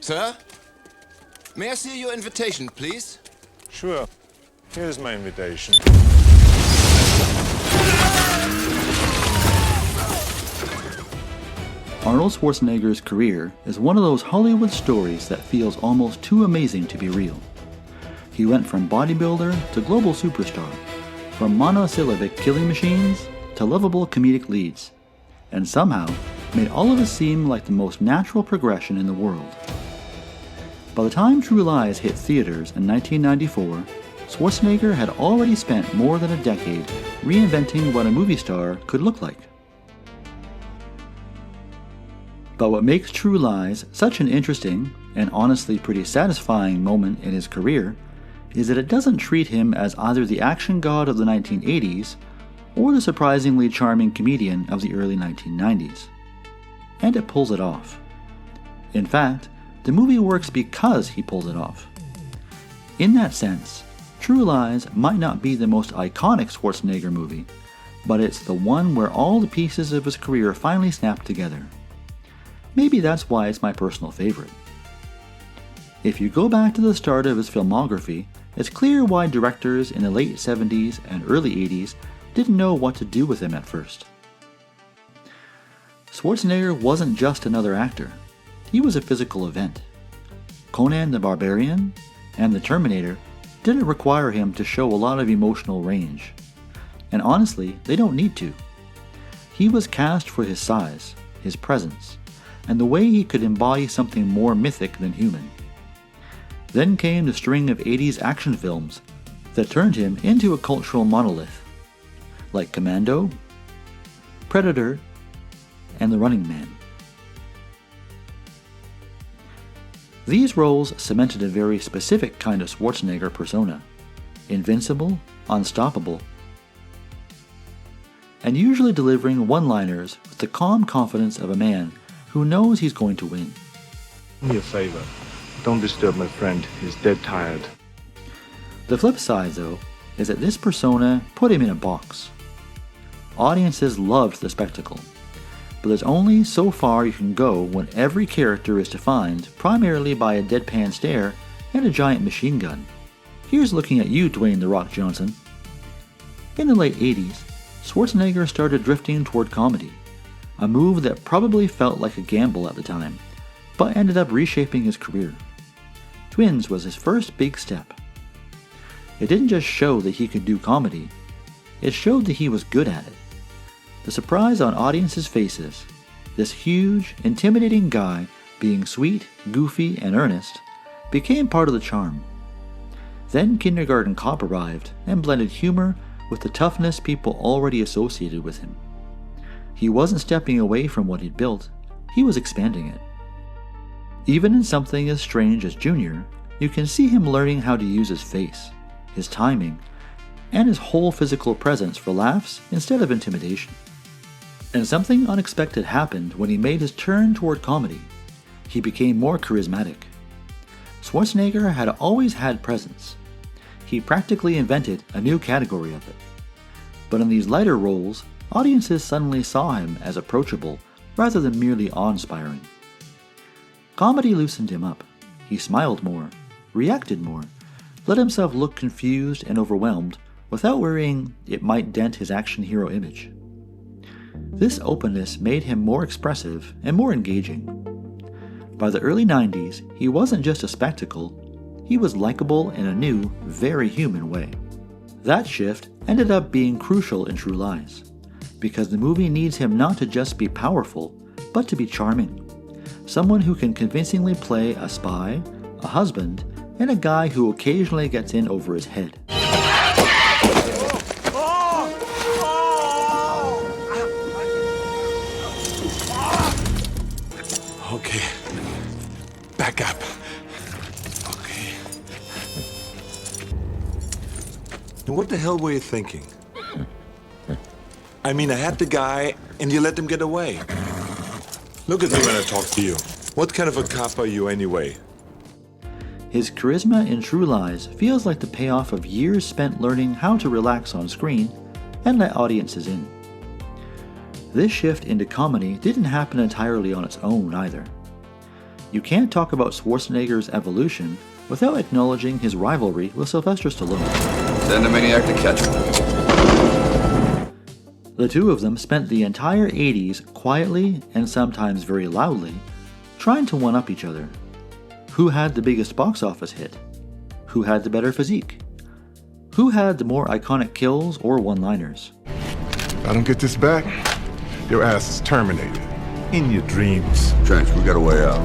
Sir? May I see your invitation, please? Sure. Here's my invitation. Arnold Schwarzenegger's career is one of those Hollywood stories that feels almost too amazing to be real. He went from bodybuilder to global superstar, from monosyllabic killing machines to lovable comedic leads, and somehow made all of it seem like the most natural progression in the world. By the time True Lies hit theaters in 1994, Schwarzenegger had already spent more than a decade reinventing what a movie star could look like. But what makes True Lies such an interesting and honestly pretty satisfying moment in his career is that it doesn't treat him as either the action god of the 1980s or the surprisingly charming comedian of the early 1990s. And it pulls it off. In fact, the movie works because he pulls it off. In that sense, True Lies might not be the most iconic Schwarzenegger movie, but it's the one where all the pieces of his career finally snap together. Maybe that's why it's my personal favorite. If you go back to the start of his filmography, it's clear why directors in the late 70s and early 80s didn't know what to do with him at first. Schwarzenegger wasn't just another actor. He was a physical event. Conan the Barbarian and The Terminator didn't require him to show a lot of emotional range. And honestly, they don't need to. He was cast for his size, his presence, and the way he could embody something more mythic than human. Then came the string of 80s action films that turned him into a cultural monolith, like Commando, Predator, and The Running Man. These roles cemented a very specific kind of Schwarzenegger persona, invincible, unstoppable, and usually delivering one-liners with the calm confidence of a man who knows he's going to win. Do me a favor. Don't disturb my friend. He's dead tired. The flip side, though, is that this persona put him in a box. Audiences loved the spectacle, but there's only so far you can go when every character is defined primarily by a deadpan stare and a giant machine gun. Here's looking at you, Dwayne "The Rock" Johnson. In the late 80s, Schwarzenegger started drifting toward comedy, a move that probably felt like a gamble at the time, but ended up reshaping his career. Twins was his first big step. It didn't just show that he could do comedy, it showed that he was good at it. The surprise on audiences' faces, this huge, intimidating guy being sweet, goofy, and earnest, became part of the charm. Then Kindergarten Cop arrived and blended humor with the toughness people already associated with him. He wasn't stepping away from what he'd built, he was expanding it. Even in something as strange as Junior, you can see him learning how to use his face, his timing, and his whole physical presence for laughs instead of intimidation. And something unexpected happened when he made his turn toward comedy. He became more charismatic. Schwarzenegger had always had presence. He practically invented a new category of it. But in these lighter roles, audiences suddenly saw him as approachable rather than merely awe-inspiring. Comedy loosened him up. He smiled more, reacted more, let himself look confused and overwhelmed without worrying it might dent his action hero image. This openness made him more expressive and more engaging. By the early 90s, he wasn't just a spectacle, he was likable in a new, very human way. That shift ended up being crucial in True Lies, because the movie needs him not to just be powerful, but to be charming. Someone who can convincingly play a spy, a husband, and a guy who occasionally gets in over his head. Okay. Back up. Okay. And what the hell were you thinking? I mean, I had the guy, and you let him get away. Look at me when I talk to you. What kind of a cop are you anyway? His charisma in True Lies feels like the payoff of years spent learning how to relax on screen and let audiences in. This shift into comedy didn't happen entirely on its own either. You can't talk about Schwarzenegger's evolution without acknowledging his rivalry with Sylvester Stallone. Send a maniac to catch him. The two of them spent the entire 80s quietly and sometimes very loudly trying to one-up each other. Who had the biggest box office hit? Who had the better physique? Who had the more iconic kills or one-liners? I don't get this back, your ass is terminated. In your dreams. Trench, we got a way out.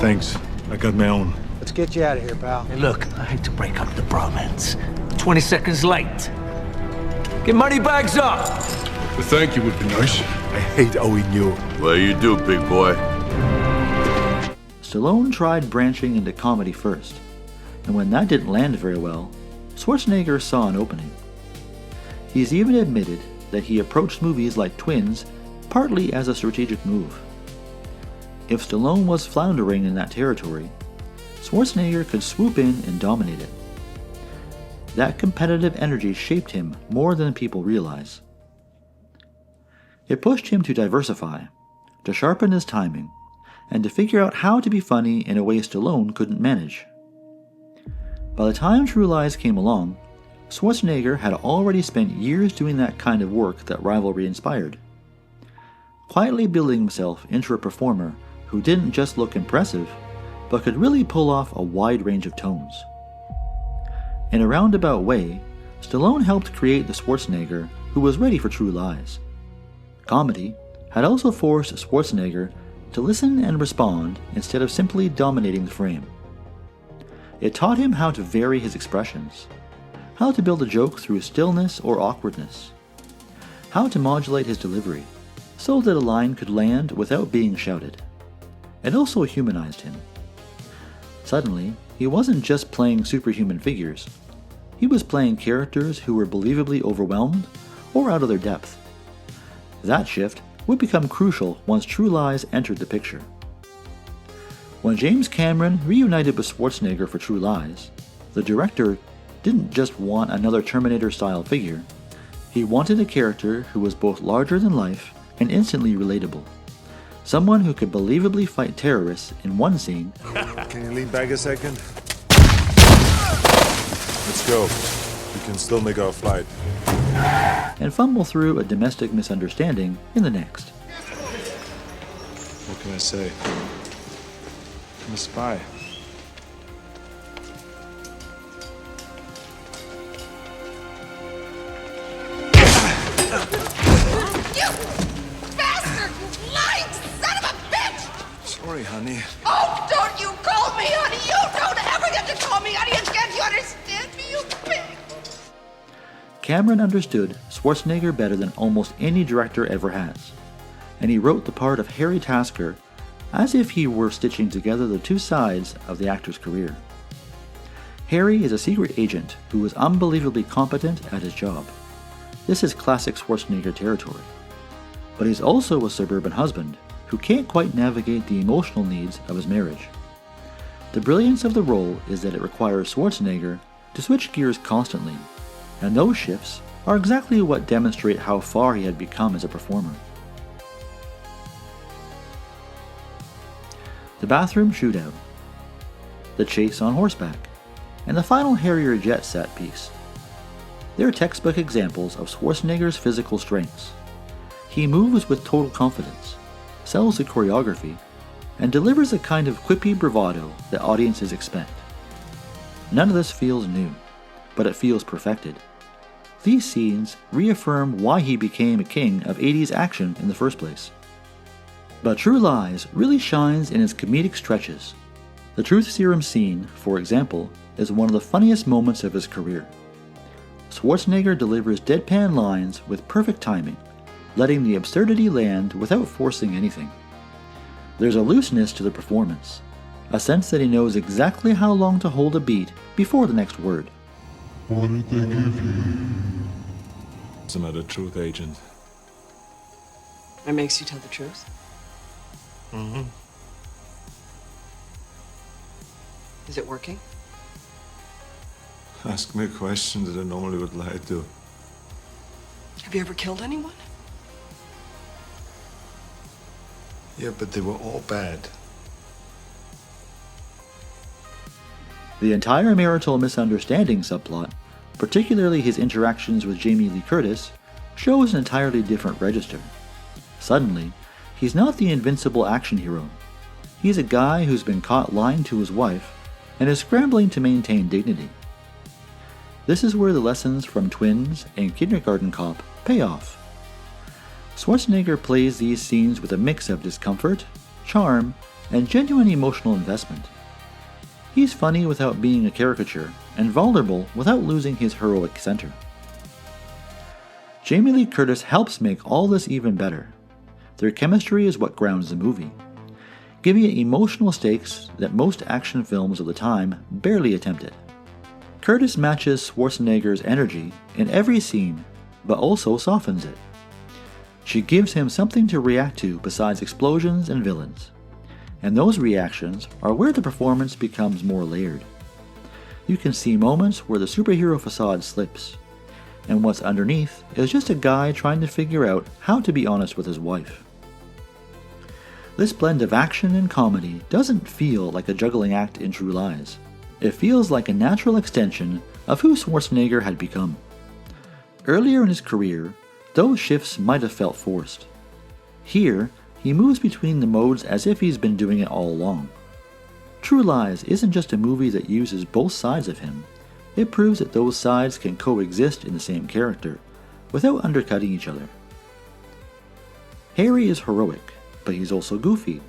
Thanks. I got my own. Let's get you out of here, pal. Hey, look, I hate to break up the bromance. 20 seconds late. Get money bags up! The thank you would be nice. I hate owing you. Well, you do, big boy. Stallone tried branching into comedy first, and when that didn't land very well, Schwarzenegger saw an opening. He's even admitted that he approached movies like Twins partly as a strategic move. If Stallone was floundering in that territory, Schwarzenegger could swoop in and dominate it. That competitive energy shaped him more than people realize. It pushed him to diversify, to sharpen his timing, and to figure out how to be funny in a way Stallone couldn't manage. By the time True Lies came along, Schwarzenegger had already spent years doing that kind of work that rivalry inspired, quietly building himself into a performer who didn't just look impressive, but could really pull off a wide range of tones. In a roundabout way, Stallone helped create the Schwarzenegger who was ready for True Lies. Comedy had also forced Schwarzenegger to listen and respond instead of simply dominating the frame. It taught him how to vary his expressions, how to build a joke through stillness or awkwardness, how to modulate his delivery so that a line could land without being shouted. It also humanized him. Suddenly, he wasn't just playing superhuman figures. He was playing characters who were believably overwhelmed or out of their depth. That shift would become crucial once True Lies entered the picture. When James Cameron reunited with Schwarzenegger for True Lies, the director didn't just want another Terminator-style figure. He wanted a character who was both larger than life and instantly relatable. Someone who could believably fight terrorists in one scene. Can you lean back a second? Let's go. We can still make our flight. And fumble through a domestic misunderstanding in the next. What can I say? I'm a spy. Sorry, honey. Oh, don't you call me honey! You don't ever get to call me honey! And can't you understand me, you pig? Cameron understood Schwarzenegger better than almost any director ever has, and he wrote the part of Harry Tasker as if he were stitching together the two sides of the actor's career. Harry is a secret agent who is unbelievably competent at his job. This is classic Schwarzenegger territory. But he's also a suburban husband who can't quite navigate the emotional needs of his marriage. The brilliance of the role is that it requires Schwarzenegger to switch gears constantly, and those shifts are exactly what demonstrate how far he had become as a performer. The bathroom shootout, the chase on horseback, and the final Harrier jet set piece. They're textbook examples of Schwarzenegger's physical strengths. He moves with total confidence, sells the choreography, and delivers a kind of quippy bravado that audiences expect. None of this feels new, but it feels perfected. These scenes reaffirm why he became a king of 80s action in the first place. But True Lies really shines in its comedic stretches. The truth serum scene, for example, is one of the funniest moments of his career. Schwarzenegger delivers deadpan lines with perfect timing, letting the absurdity land without forcing anything. There's a looseness to the performance, a sense that he knows exactly how long to hold a beat before the next word. What did they give you? It's another truth agent. It makes you tell the truth? Mm-hmm. Is it working? Ask me a question that I normally would lie to. Have you ever killed anyone? Yeah, but they were all bad. The entire marital misunderstanding subplot, particularly his interactions with Jamie Lee Curtis, shows an entirely different register. Suddenly, he's not the invincible action hero. He's a guy who's been caught lying to his wife and is scrambling to maintain dignity. This is where the lessons from Twins and Kindergarten Cop pay off. Schwarzenegger plays these scenes with a mix of discomfort, charm, and genuine emotional investment. He's funny without being a caricature, and vulnerable without losing his heroic center. Jamie Lee Curtis helps make all this even better. Their chemistry is what grounds the movie, giving it emotional stakes that most action films of the time barely attempted. Curtis matches Schwarzenegger's energy in every scene, but also softens it. She gives him something to react to besides explosions and villains, and those reactions are where the performance becomes more layered. You can see moments where the superhero facade slips, and what's underneath is just a guy trying to figure out how to be honest with his wife. This blend of action and comedy doesn't feel like a juggling act in True Lies. It feels like a natural extension of who Schwarzenegger had become. Earlier in his career, those shifts might have felt forced. Here, he moves between the modes as if he's been doing it all along. True Lies isn't just a movie that uses both sides of him. It proves that those sides can coexist in the same character, without undercutting each other. Harry is heroic, but he's also goofy.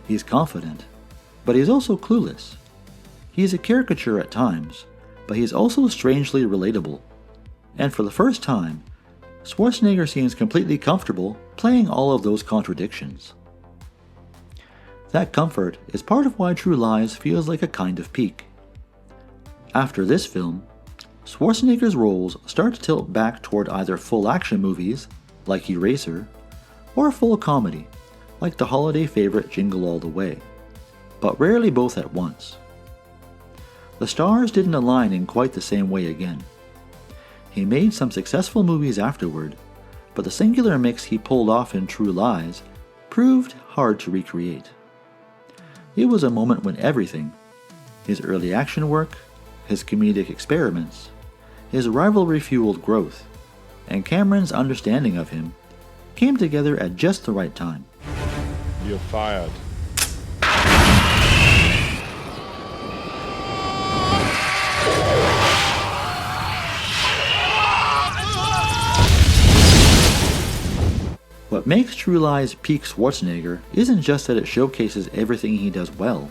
He's confident, but he's also clueless. He's a caricature at times, but he's also strangely relatable. And for the first time, Schwarzenegger seems completely comfortable playing all of those contradictions. That comfort is part of why True Lies feels like a kind of peak. After this film, Schwarzenegger's roles start to tilt back toward either full action movies, like Eraser, or full comedy, like the holiday favorite Jingle All the Way, but rarely both at once. The stars didn't align in quite the same way again. He made some successful movies afterward, but the singular mix he pulled off in True Lies proved hard to recreate. It was a moment when everything, his early action work, his comedic experiments, his rivalry-fueled growth, and Cameron's understanding of him, came together at just the right time. You're fired. What makes True Lies peak Schwarzenegger isn't just that it showcases everything he does well,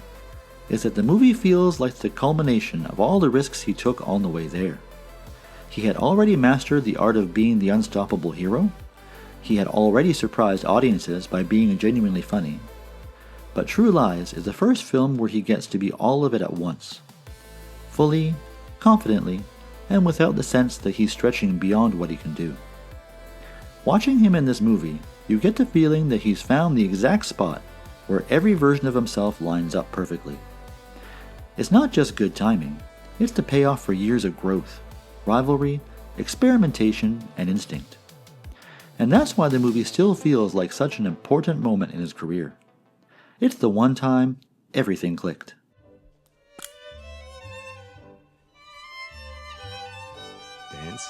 it's that the movie feels like the culmination of all the risks he took on the way there. He had already mastered the art of being the unstoppable hero, he had already surprised audiences by being genuinely funny, but True Lies is the first film where he gets to be all of it at once. Fully, confidently, and without the sense that he's stretching beyond what he can do. Watching him in this movie, you get the feeling that he's found the exact spot where every version of himself lines up perfectly. It's not just good timing, it's the payoff for years of growth, rivalry, experimentation, and instinct. And that's why the movie still feels like such an important moment in his career. It's the one time everything clicked. Dance?